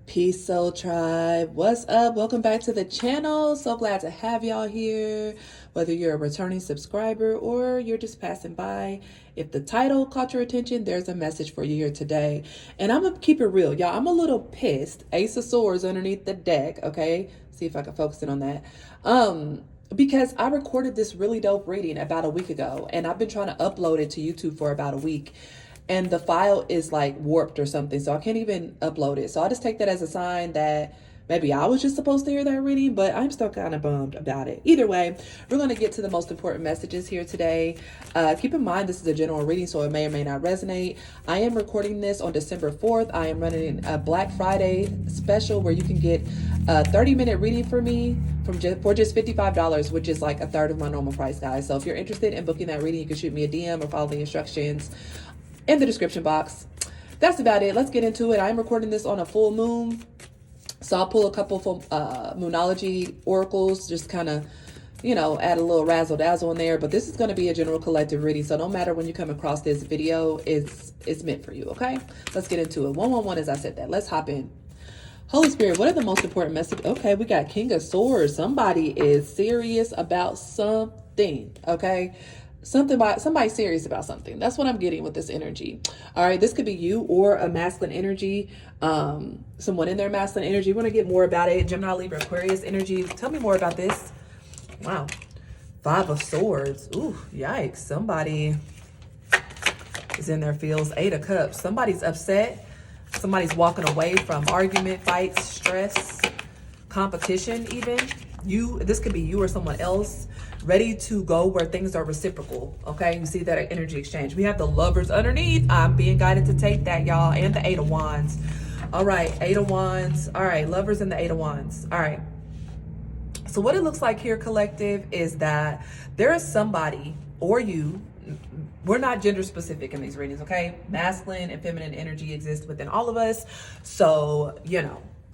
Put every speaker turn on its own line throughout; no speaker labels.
Peace, Soul Tribe. What's up? Welcome back to the channel. So glad to have y'all here. Whether you're a returning subscriber or you're just passing by, if the title caught your attention, there's a message for you here today. And I'm going to keep it real, y'all. I'm a little pissed. Ace of Swords underneath the deck, okay? See if I can focus in on that. Because I recorded this really dope reading about a week ago, and I've been trying to upload it to YouTube for about a week. And the file is like warped or something, so I can't even upload it. So I just take that as a sign that maybe I was just supposed to hear that reading, but I'm still kind of bummed about it. Either way, we're going to get to the most important messages here today. Keep in mind, this is a general reading, so it may or may not resonate. I am recording this on December 4th. I am running a Black Friday special where you can get a 30-minute reading for me for just $55, which is like a third of my normal price, guys. So if you're interested in booking that reading, you can shoot me a DM or follow the instructions in the description box. That's about it. Let's get into it. I'm recording this on a full moon, so I'll pull a couple from Moonology oracles, just kind of, add a little razzle dazzle in there. But this is going to be a general collective reading, so no matter when you come across this video, it's meant for you. Okay, let's get into it. 111, as I said that. Let's hop in. Holy Spirit, what are the most important messages? Okay, we got King of Swords. Somebody is serious about something. Okay. Somebody serious about something. That's what I'm getting with this energy. All right, this could be you or a masculine energy, someone in their masculine energy. We're going to get more about it. Gemini, Libra, Aquarius energy. Tell me more about this. Wow. 5 of Swords. Ooh, yikes. Somebody is in their feels. 8 of Cups. Somebody's upset. Somebody's walking away from argument, fights, stress, competition even. This could be you or someone else, ready to go where things are reciprocal. Okay, you see that energy exchange. We have the Lovers underneath. I'm being guided to take that, y'all, and the 8 of Wands. All right, 8 of Wands. All right, Lovers and the 8 of Wands. All right, so what it looks like here, collective, is that there is somebody or you. We're not gender specific in these readings, okay? Masculine and feminine energy exists within all of us, so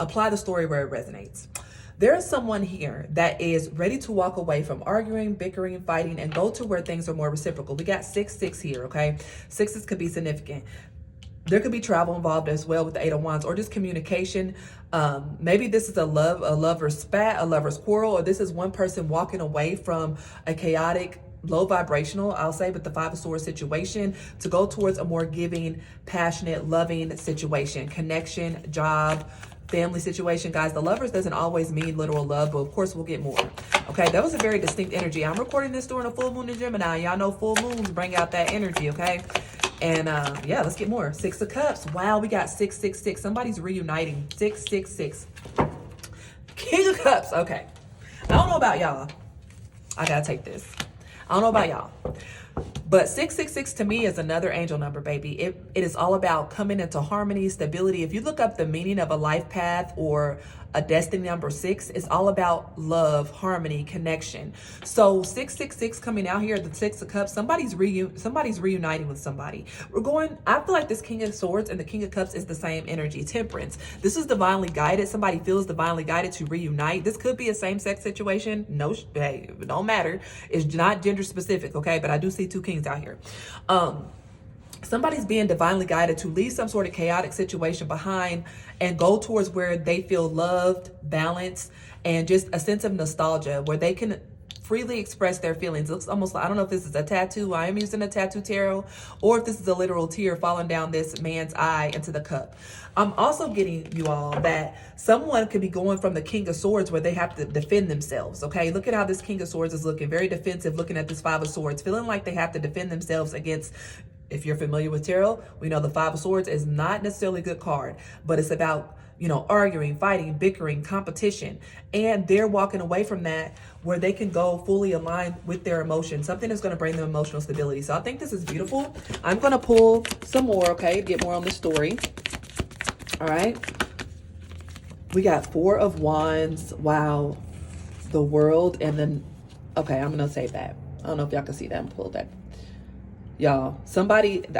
apply the story where it resonates. There is someone here that is ready to walk away from arguing, bickering, fighting, and go to where things are more reciprocal. We got 6-6 here, okay? 6s could be significant. There could be travel involved as well with the 8 of Wands, or just communication. Maybe this is a lover's spat, a lover's quarrel, or this is one person walking away from a chaotic, low vibrational, I'll say, with the 5 of Swords situation to go towards a more giving, passionate, loving situation, connection, job, family situation. Guys, the Lovers doesn't always mean literal love, but of course we'll get more. Okay, that was a very distinct energy. I'm recording this during a full moon in Gemini. Y'all know full moons bring out that energy, okay? And yeah, let's get more. 6 of Cups. Wow, we got 666. Somebody's reuniting. 666. King of Cups. Okay, I don't know about y'all. I gotta take this. I don't know about y'all, but 666 to me is another angel number, baby. It is all about coming into harmony, stability. If you look up the meaning of a life path or a destiny number 6, it's all about love, harmony, connection. So 666 coming out here, the 6 of Cups, somebody's reuniting with somebody. I feel like this King of Swords and the King of Cups is the same energy. Temperance. This is divinely guided. Somebody feels divinely guided to reunite. This could be a same-sex situation. No, hey, it don't matter. It's not gender specific, okay? But I do see 2 kings out here. Somebody's being divinely guided to leave some sort of chaotic situation behind and go towards where they feel loved, balanced, and just a sense of nostalgia where they can freely express their feelings. It looks almost like, I don't know if this is a tattoo. I am using a tattoo tarot, or if this is a literal tear falling down this man's eye into the cup. I'm also getting you all that someone could be going from the King of Swords where they have to defend themselves. Okay, look at how this King of Swords is looking, very defensive, looking at this 5 of Swords, feeling like they have to defend themselves against. If you're familiar with tarot, we know the 5 of Swords is not necessarily a good card, but it's about, arguing, fighting, bickering, competition. And they're walking away from that where they can go fully aligned with their emotions, something that's going to bring them emotional stability. So I think this is beautiful. I'm going to pull some more, okay, to get more on the story. All right. We got 4 of Wands. Wow. The World. And then, okay, I'm going to save that. I don't know if y'all can see that. I'm pull that. Y'all,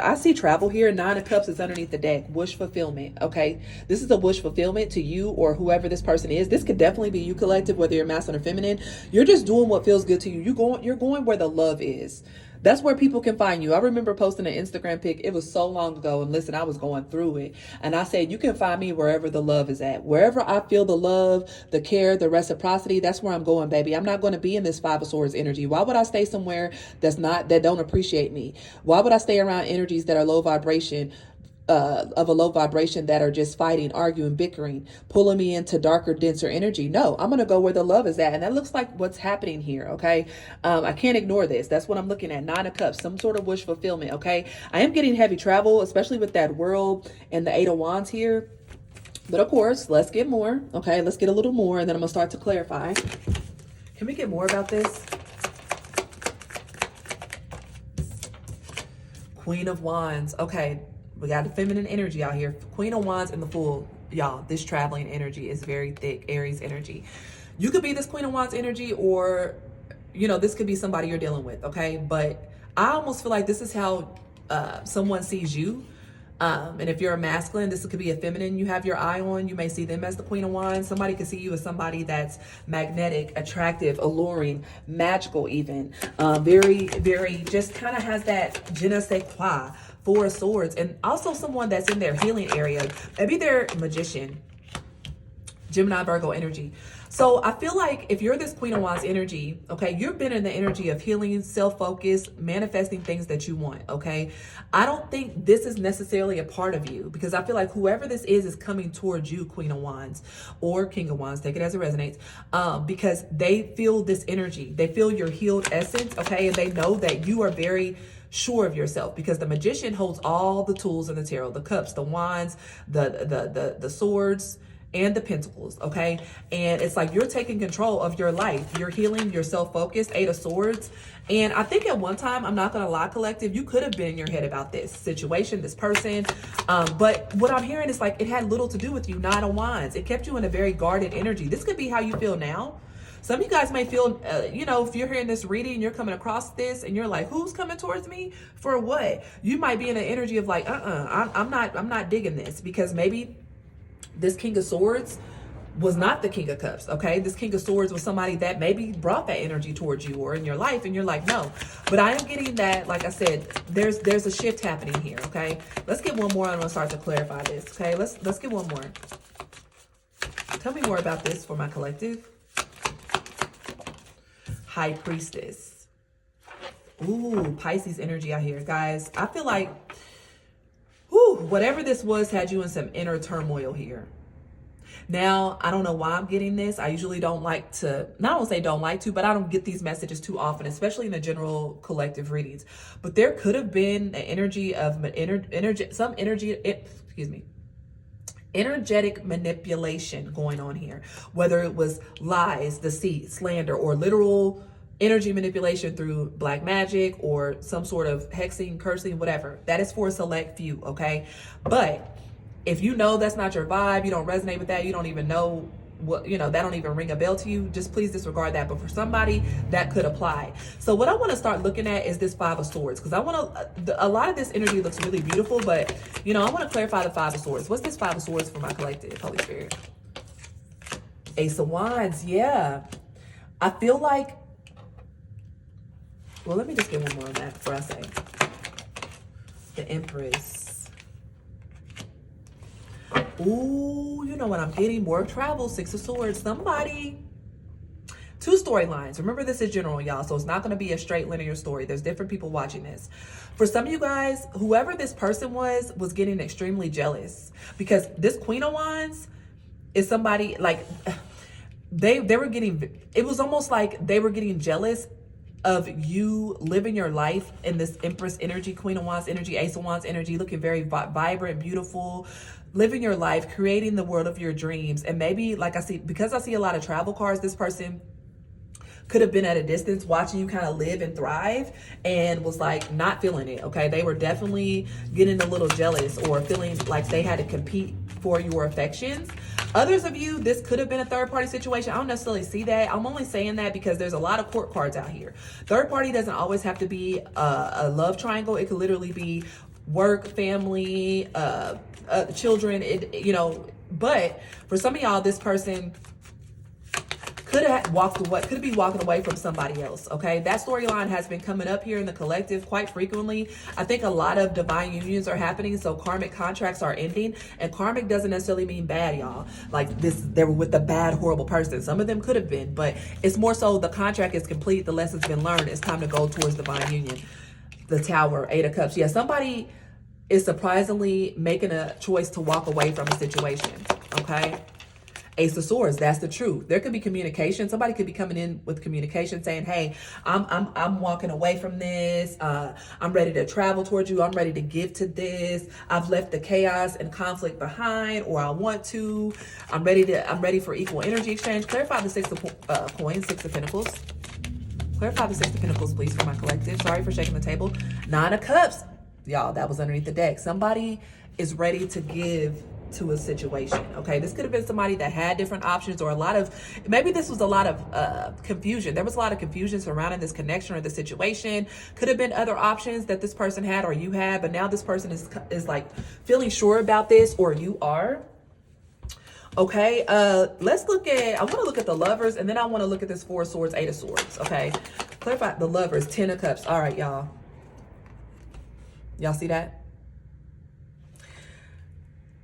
I see travel here. 9 of Cups is underneath the deck. Wish fulfillment. Okay, this is a wish fulfillment to you or whoever this person is. This could definitely be you, collective, whether you're masculine or feminine. You're just doing what feels good to you. You're going where the love is. That's where people can find you. I remember posting an Instagram pic. It was so long ago. And listen, I was going through it. And I said, you can find me wherever the love is at. Wherever I feel the love, the care, the reciprocity, that's where I'm going, baby. I'm not going to be in this Five of Swords energy. Why would I stay somewhere that don't appreciate me? Why would I stay around energies that are low vibration? Of a low vibration, that are just fighting, arguing, bickering, pulling me into darker, denser energy. No, I'm going to go where the love is at. And that looks like what's happening here. Okay. I can't ignore this. That's what I'm looking at. Nine of Cups, some sort of wish fulfillment. Okay. I am getting heavy travel, especially with that World and the Eight of Wands here. But of course, let's get more. Okay. Let's get a little more. And then I'm going to start to clarify. Can we get more about this? Queen of Wands. Okay. We got the feminine energy out here. Queen of Wands and the Fool. Y'all, this traveling energy is very thick. Aries energy. You could be this Queen of Wands energy, or, you know, this could be somebody you're dealing with, okay? But I almost feel like this is how someone sees you. And if you're a masculine, this could be a feminine you have your eye on. You may see them as the Queen of Wands. Somebody could see you as somebody that's magnetic, attractive, alluring, magical even. Very, very, just kind of has that je ne sais quoi. Four of Swords, and also someone that's in their healing area. Maybe they're a magician, Gemini, Virgo energy. So I feel like if you're this Queen of Wands energy, okay, you've been in the energy of healing, self-focus, manifesting things that you want, okay? I don't think this is necessarily a part of you, because I feel like whoever this is coming towards you, Queen of Wands or King of Wands, take it as it resonates, because they feel this energy. They feel your healed essence, okay? And they know that you are very sure of yourself, because the Magician holds all the tools in the tarot, the cups, the wands, the swords, and the pentacles, okay? And it's like you're taking control of your life. You're healing, you're self-focused, Eight of Swords. And I think at one time, I'm not gonna lie, collective, you could have been in your head about this situation, this person. But what I'm hearing is like it had little to do with you, Nine of Wands. It kept you in a very guarded energy. This could be how you feel now. Some of you guys may feel, you know, if you're hearing this reading, you're coming across this and you're like, who's coming towards me for what? You might be in an energy of like, I'm not digging this, because maybe this King of Swords was not the King of Cups, okay? This King of Swords was somebody that maybe brought that energy towards you or in your life, and you're like, no. But I am getting that, like I said, there's a shift happening here, okay? Let's get one more. I'm gonna start to clarify this, okay? Let's get one more. Tell me more about this for my collective. High Priestess. Ooh, Pisces energy out here, guys. I feel like, whatever this was had you in some inner turmoil here. Now, I don't know why I'm getting this. I usually don't like to, not only say don't like to, but I don't get these messages too often, especially in the general collective readings. But there could have been an energy of energetic manipulation going on here, whether it was lies, deceit, slander, or literal energy manipulation through black magic or some sort of hexing, cursing, whatever. That is for a select few, okay? But if you know that's not your vibe, you don't resonate with that, you don't even know what, you know, that don't even ring a bell to you, just please disregard that. But for somebody, that could apply. So what I want to start looking at is this Five of Swords, because I want to, a lot of this energy looks really beautiful, but, you know, I want to clarify the Five of Swords. What's this Five of Swords for my collective, Holy Spirit? Ace of Wands, yeah. I feel like, well, let me just get one more on that before I say. The Empress. Ooh, you know what I'm getting? More travel, Six of Swords. Somebody. Two storylines. Remember, this is general, y'all, so it's not going to be a straight linear story. There's different people watching this. For some of you guys, whoever this person was getting extremely jealous, because this Queen of Wands is somebody like they were getting, it was almost like they were getting jealous of you living your life in this Empress energy, Queen of Wands energy, Ace of Wands energy, looking very vibrant, beautiful, living your life, creating the world of your dreams. And maybe, like I see, because I see a lot of travel cards, this person could have been at a distance watching you kind of live and thrive and was like not feeling it, okay? They were definitely getting a little jealous or feeling like they had to compete for your affections. Others of you, this could have been a third party situation. I don't necessarily see that. I'm only saying that because there's a lot of court cards out here. Third party doesn't always have to be a love triangle. It could literally be work, family, children, you know. But for some of y'all, this person could have walked away, could be walking away from somebody else. Okay, that storyline has been coming up here in the collective quite frequently. I think a lot of divine unions are happening, so karmic contracts are ending. And karmic doesn't necessarily mean bad, y'all. Like this, they were with a bad, horrible person. Some of them could have been, but it's more so the contract is complete, the lesson's been learned. It's time to go towards divine union. The Tower, 8 of Cups. Yeah, somebody is surprisingly making a choice to walk away from a situation. Okay. Ace of Swords, that's the truth. There could be communication. Somebody could be coming in with communication saying, hey, I'm walking away from this. I'm ready to travel towards you. I'm ready to give to this. I've left the chaos and conflict behind, or I want to. I'm ready for equal energy exchange. Clarify the 6 of coins, 6 of Pentacles. Clarify the 6 of Pentacles, please, for my collective. Sorry for shaking the table. 9 of Cups. Y'all, that was underneath the deck. Somebody is ready to give to a situation. Okay, this could have been somebody that had different options, or maybe this was a lot of confusion. There was a lot of confusion surrounding this connection or the situation. Could have been other options that this person had or you had, but now this person is like feeling sure about this, or you are. Okay, let's look at, I want to look at the Lovers, and then I want to look at this 4 of Swords, 8 of Swords. Okay, clarify the Lovers, 10 of Cups. All right, y'all. Y'all see that?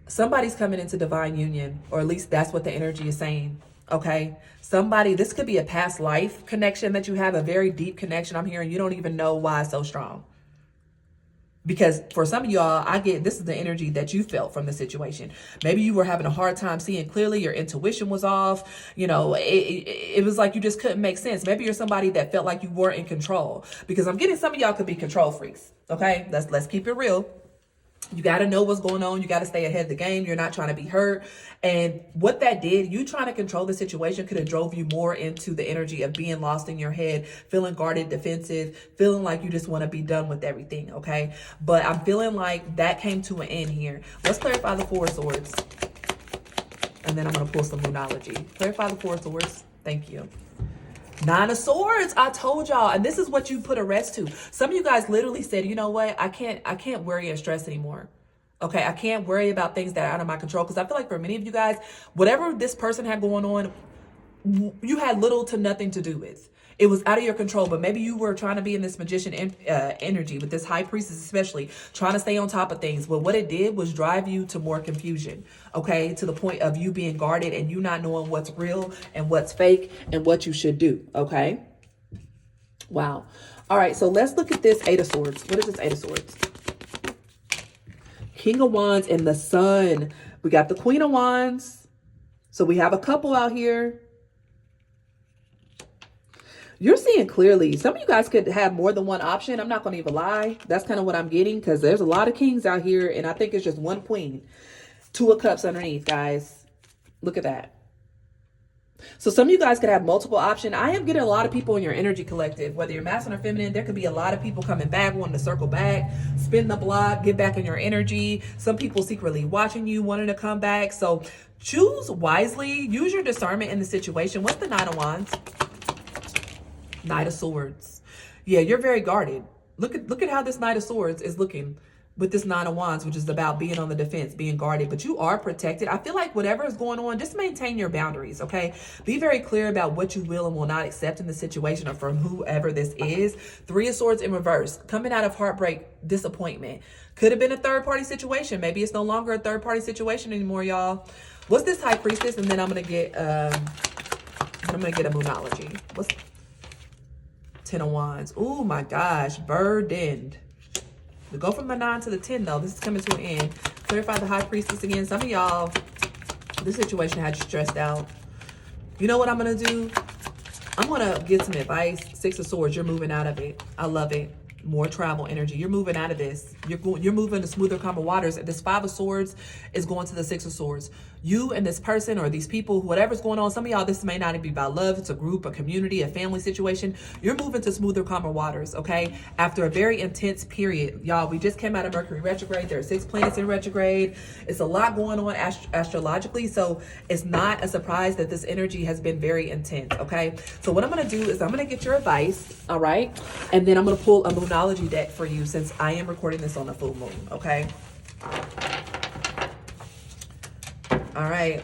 Somebody's coming into divine union, or at least that's what the energy is saying. Okay, somebody, this could be a past life connection that you have, a very deep connection. I'm hearing you don't even know why it's so strong. Because for some of y'all, I get this is the energy that you felt from the situation. Maybe you were having a hard time seeing clearly. Your intuition was off. You know, it was like you just couldn't make sense. Maybe you're somebody that felt like you weren't in control. Because I'm getting some of y'all could be control freaks. Okay, let's keep it real. You got to know what's going on. You got to stay ahead of the game. You're not trying to be hurt. And what that did, you trying to control the situation could have drove you more into the energy of being lost in your head, feeling guarded, defensive, feeling like you just want to be done with everything. Okay. But I'm feeling like that came to an end here. Let's clarify the 4 of Swords. And then I'm going to pull some Moonology. Clarify the 4 of Swords. Thank you. 9 of Swords. I told y'all, and this is what you put a rest to. Some of you guys literally said, you know what? I can't worry and stress anymore. Okay, I can't worry about things that are out of my control. Because I feel like for many of you guys, whatever this person had going on, you had little to nothing to do with. It was out of your control, but maybe you were trying to be in this magician energy with this high priestess, especially trying to stay on top of things. But what it did was drive you to more confusion, okay? To the point of you being guarded and you not knowing what's real and what's fake and what you should do, okay? Wow. All right, so let's look at this 8 of Swords. What is this 8 of Swords? King of Wands and the Sun. We got the Queen of Wands. So we have a couple out here. You're seeing clearly. Some of you guys could have more than one option. I'm not going to even lie. That's kind of what I'm getting, because there's a lot of kings out here, and I think it's just one queen. 2 of Cups underneath, guys. Look at that. So some of you guys could have multiple options. I am getting a lot of people in your energy collective, whether you're masculine or feminine. There could be a lot of people coming back, wanting to circle back, spin the block, get back in your energy. Some people secretly watching you, wanting to come back. So choose wisely. Use your discernment in the situation. What's the 9 of Wands? Knight of Swords. Yeah, you're very guarded. Look at how this Knight of Swords is looking with this 9 of Wands, which is about being on the defense, being guarded, but you are protected. I feel like whatever is going on, just maintain your boundaries, okay? Be very clear about what you will and will not accept in the situation or from whoever this is. 3 of Swords in reverse, coming out of heartbreak, disappointment. Could have been a third-party situation. Maybe it's no longer a third-party situation anymore, y'all. What's this High Priestess? And then I'm gonna get a Moonology. What's 10 of Wands? Oh my gosh, burdened. We go from the 9 to the 10 though. This is coming to an end. Clarify the High Priestess again. Some of y'all, this situation had you stressed out. You know what I'm gonna do? I'm gonna get some advice. 6 of Swords, you're moving out of it. I love it. More travel energy. You're moving out of this. You're moving to smoother, calmer waters. This 5 of Swords is going to the 6 of Swords. You and this person or these people, whatever's going on, some of y'all, this may not be about love. It's a group, a community, a family situation. You're moving to smoother, calmer waters, okay? After a very intense period. Y'all, we just came out of Mercury retrograde. There are 6 planets in retrograde. It's a lot going on astrologically, so it's not a surprise that this energy has been very intense, okay? So what I'm going to do is I'm going to get your advice, all right? And then I'm going to pull a Moonology deck for you since I am recording this on a full moon, okay? All right.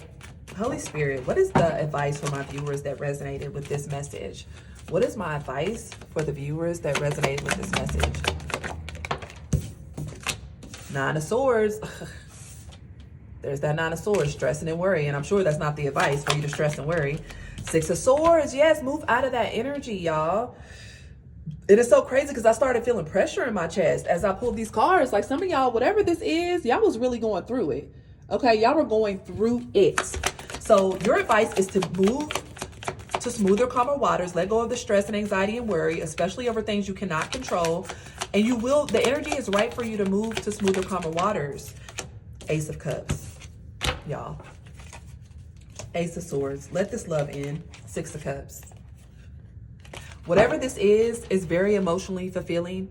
Holy Spirit, what is the advice for my viewers that resonated with this message? What is my advice for the viewers that resonated with this message? Nine of Swords. There's that Nine of Swords, stressing and worrying. I'm sure that's not the advice for you to stress and worry. Six of Swords. Yes, move out of that energy, y'all. It is so crazy because I started feeling pressure in my chest as I pulled these cards. Like some of y'all, whatever this is, y'all was really going through it. Okay, y'all were going through it. So your advice is to move to smoother, calmer waters. Let go of the stress and anxiety and worry, especially over things you cannot control. And you will, the energy is right for you to move to smoother, calmer waters. Ace of Cups, y'all. Ace of Swords. Let this love in. Six of Cups. Whatever this is very emotionally fulfilling.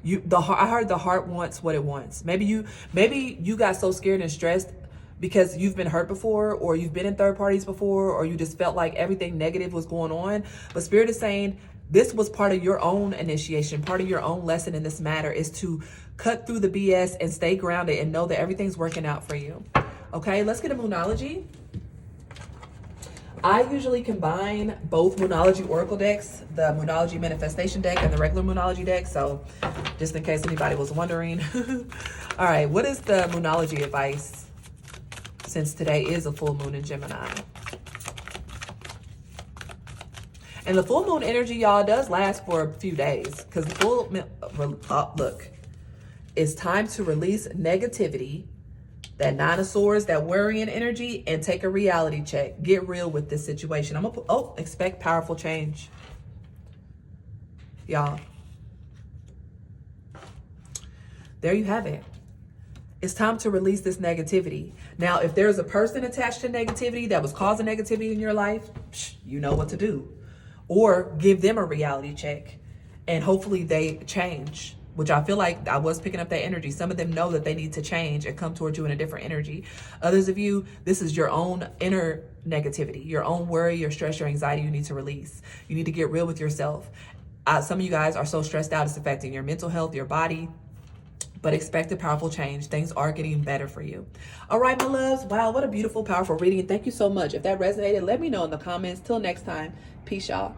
I heard the heart wants what it wants. Maybe you got so scared and stressed because you've been hurt before, or you've been in third parties before, or you just felt like everything negative was going on. But Spirit is saying this was part of your own initiation, part of your own lesson in this matter, is to cut through the BS and stay grounded and know that everything's working out for you. Okay, let's get a Moonology. I usually combine both Moonology Oracle decks, the Moonology Manifestation deck and the regular Moonology deck. So just in case anybody was wondering. All right, what is the Moonology advice since today is a full moon in Gemini? And the full moon energy, y'all, does last for a few days because the full look, it's time to release negativity, that Nine of Swords, that worrying energy, and take a reality check. Get real with this situation. I'm gonna put, expect powerful change, y'all. There you have it. It's time to release this negativity. Now, if there's a person attached to negativity that was causing negativity in your life, you know what to do. Or give them a reality check and hopefully they change, which I feel like I was picking up that energy. Some of them know that they need to change and come towards you in a different energy. Others of you, this is your own inner negativity, your own worry, your stress, your anxiety you need to release. You need to get real with yourself. Some of you guys are so stressed out, it's affecting your mental health, your body. But expect a powerful change. Things are getting better for you. All right, my loves. Wow, what a beautiful, powerful reading. Thank you so much. If that resonated, let me know in the comments. Till next time. Peace, y'all.